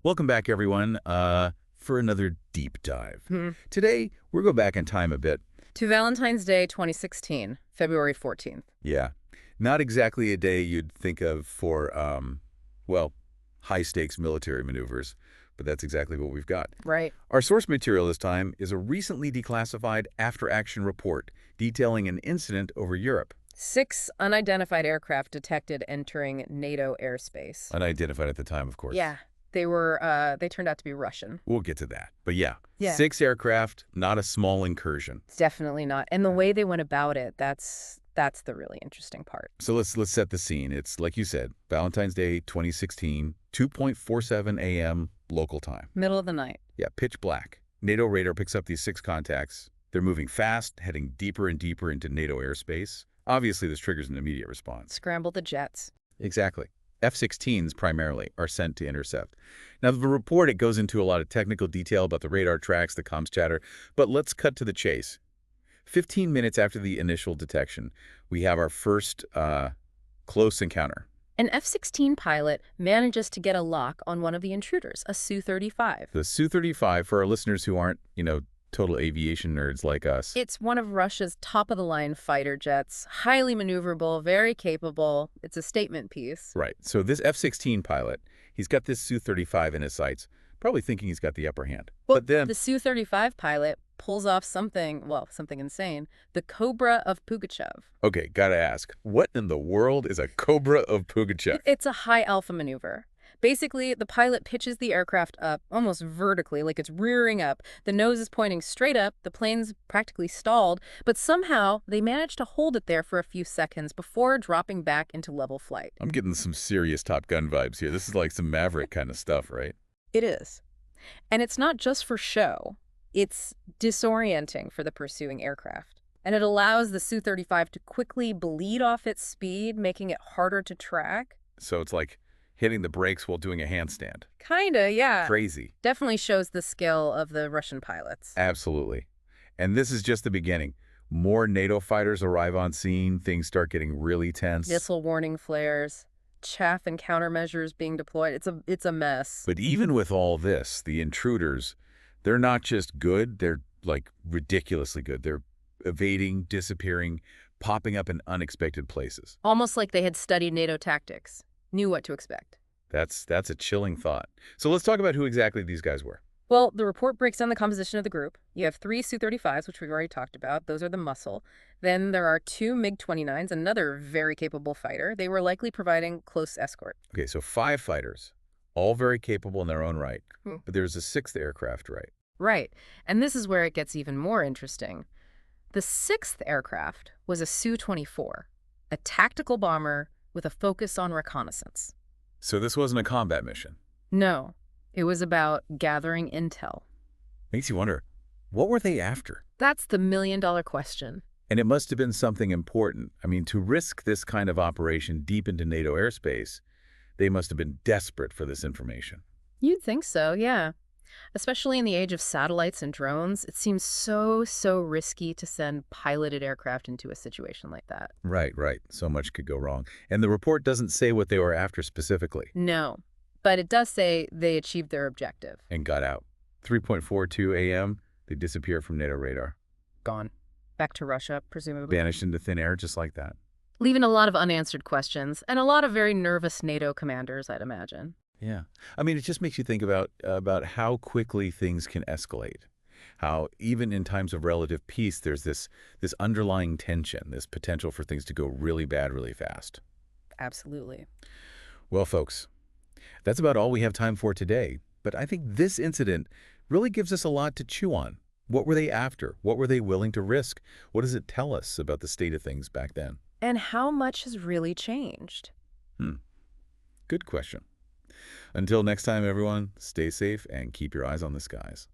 Welcome back, everyone, for another deep dive. Hmm. Today, we're going back in time a bit. To Valentine's Day 2016, February 14th. Yeah, not exactly a day you'd think of for, well, high-stakes military maneuvers, but that's exactly what we've got. Right. Our source material this time is a recently declassified after-action report detailing an incident over Europe. 6 unidentified aircraft detected entering NATO airspace. Unidentified at the time, of course. Yeah, they turned out to be Russian. We'll get to that. But yeah, Yeah. 6 aircraft, not a small incursion. Definitely not. And the way they went about it, that's the really interesting part. So let's set the scene. It's, like you said, Valentine's Day 2016, 2:47 a.m. local time. Middle of the night. Yeah, pitch black. NATO radar picks up these 6 contacts. They're moving fast, heading deeper and deeper into NATO airspace. Obviously, this triggers an immediate response. Scramble the jets. Exactly. F-16s, primarily, are sent to intercept. Now, the report, it goes into a lot of technical detail about the radar tracks, the comms chatter, but let's cut to the chase. 15 minutes after the initial detection, we have our first close encounter. An F-16 pilot manages to get a lock on one of the intruders, a Su-35. The Su-35, for our listeners who aren't, total aviation nerds like us. It's one of Russia's top-of-the-line fighter jets, highly maneuverable, very capable. It's a statement piece. Right. So this F-16 pilot, he's got this Su-35 in his sights, probably thinking he's got the upper hand. Well, But then the Su-35 pilot pulls off something insane, the Cobra of Pugachev. Okay, gotta ask, what in the world is a Cobra of Pugachev? It's a high alpha maneuver. Basically, the pilot pitches the aircraft up, almost vertically, like it's rearing up. The nose is pointing straight up, the plane's practically stalled, but somehow they manage to hold it there for a few seconds before dropping back into level flight. I'm getting some serious Top Gun vibes here. This is like some Maverick kind of stuff, right? It is. And it's not just for show. It's disorienting for the pursuing aircraft. And it allows the Su-35 to quickly bleed off its speed, making it harder to track. So it's like hitting the brakes while doing a handstand. Kinda, yeah. Crazy. Definitely shows the skill of the Russian pilots. Absolutely. And this is just the beginning. More NATO fighters arrive on scene. Things start getting really tense. Missile warning flares, chaff and countermeasures being deployed. It's a mess. But even with all this, the intruders, they're not just good, they're like ridiculously good. They're evading, disappearing, popping up in unexpected places. Almost like they had studied NATO tactics, knew what to expect. That's a chilling thought. So let's talk about who exactly these guys were. Well, the report breaks down the composition of the group. You have 3 Su-35s, which we've already talked about. Those are the muscle. Then there are 2 MiG-29s, another very capable fighter. They were likely providing close escort. Okay, so 5 fighters, all very capable in their own right. But there's a 6th aircraft, right? Right. And this is where it gets even more interesting. The 6th aircraft was a Su-24, a tactical bomber with a focus on reconnaissance. So this wasn't a combat mission. No, it was about gathering intel. Makes you wonder, what were they after? That's the million-dollar question. And it must have been something important. I mean, to risk this kind of operation deep into NATO airspace, they must have been desperate for this information. You'd think so, yeah. Especially in the age of satellites and drones, it seems so risky to send piloted aircraft into a situation like that. Right. So much could go wrong. And the report doesn't say what they were after specifically. No, but it does say they achieved their objective. And got out. 3:42 a.m., they disappear from NATO radar. Gone. Back to Russia, presumably. Vanished into thin air just like that. Leaving a lot of unanswered questions and a lot of very nervous NATO commanders, I'd imagine. Yeah. I mean, it just makes you think about how quickly things can escalate. How even in times of relative peace, there's this underlying tension, this potential for things to go really bad really fast. Absolutely. Well, folks, that's about all we have time for today. But I think this incident really gives us a lot to chew on. What were they after? What were they willing to risk? What does it tell us about the state of things back then? And how much has really changed? Good question. Until next time, everyone, stay safe and keep your eyes on the skies.